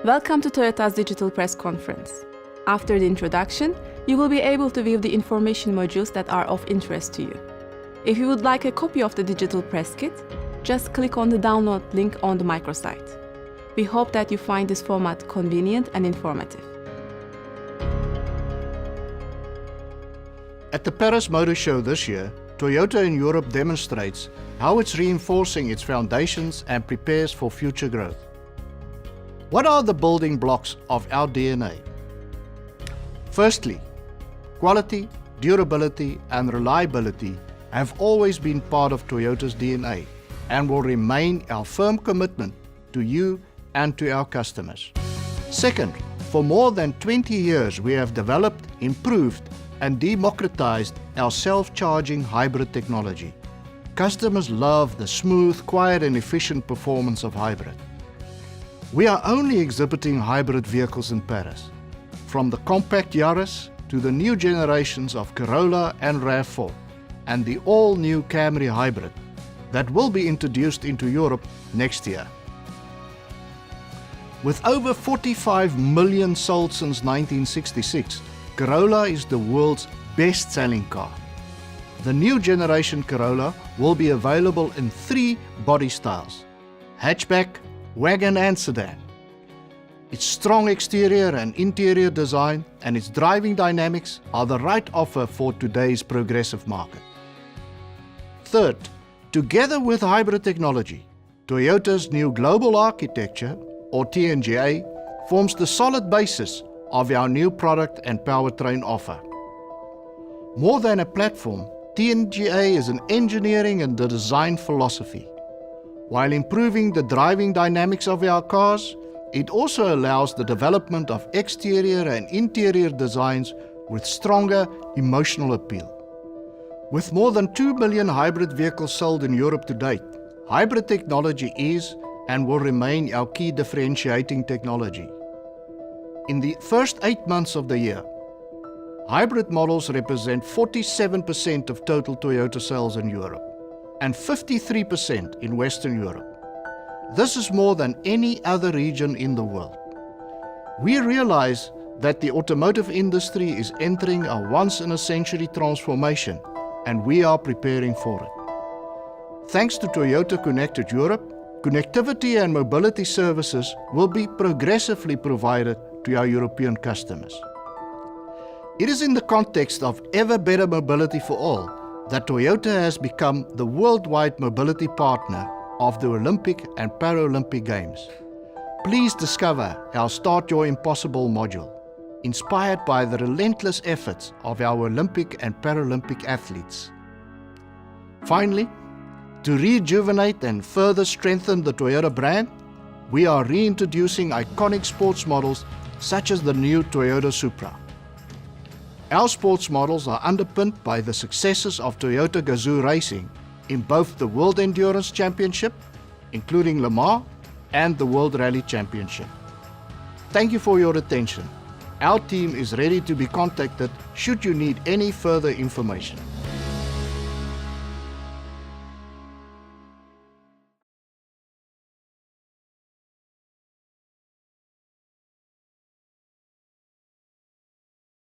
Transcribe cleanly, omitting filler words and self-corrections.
Welcome to Toyota's digital press conference. After the introduction, you will be able to view the information modules that are of interest to you. If you would like a copy of the digital press kit, just click on the download link on the microsite. We hope that you find this format convenient and informative. At the Paris Motor Show this year, Toyota in Europe demonstrates how it's reinforcing its foundations and prepares for future growth. What are the building blocks of our DNA? Firstly, quality, durability, and reliability have always been part of Toyota's DNA and will remain our firm commitment to you and to our customers. Second, for more than 20 years we have developed, improved, and democratized our self-charging hybrid technology. Customers love the smooth, quiet, and efficient performance of hybrid. We are only exhibiting hybrid vehicles in Paris, from the compact Yaris to the new generations of Corolla and RAV4, and the all-new Camry hybrid that will be introduced into Europe next year. With over 45 million sold since 1966, Corolla is the world's best-selling car. The new generation Corolla will be available in 3 body styles: hatchback, wagon and sedan. Its strong exterior and interior design and its driving dynamics are the right offer for today's progressive market. Third, together with hybrid technology, Toyota's new global architecture, or TNGA, forms the solid basis of our new product and powertrain offer. More than a platform, TNGA is an engineering and the design philosophy. While improving the driving dynamics of our cars, it also allows the development of exterior and interior designs with stronger emotional appeal. With more than 2 million hybrid vehicles sold in Europe to date, hybrid technology is and will remain our key differentiating technology. In the first 8 months of the year, hybrid models represent 47% of total Toyota sales in Europe and 53% in Western Europe. This is more than any other region in the world. We realize that the automotive industry is entering a once-in-a-century transformation, and we are preparing for it. Thanks to Toyota Connected Europe, connectivity and mobility services will be progressively provided to our European customers. It is in the context of ever better mobility for all that Toyota has become the worldwide mobility partner of the Olympic and Paralympic Games. Please discover our Start Your Impossible module, inspired by the relentless efforts of our Olympic and Paralympic athletes. Finally, to rejuvenate and further strengthen the Toyota brand, we are reintroducing iconic sports models such as the new Toyota Supra. Our sports models are underpinned by the successes of Toyota Gazoo Racing in both the World Endurance Championship, including Le Mans, and the World Rally Championship. Thank you for your attention. Our team is ready to be contacted should you need any further information.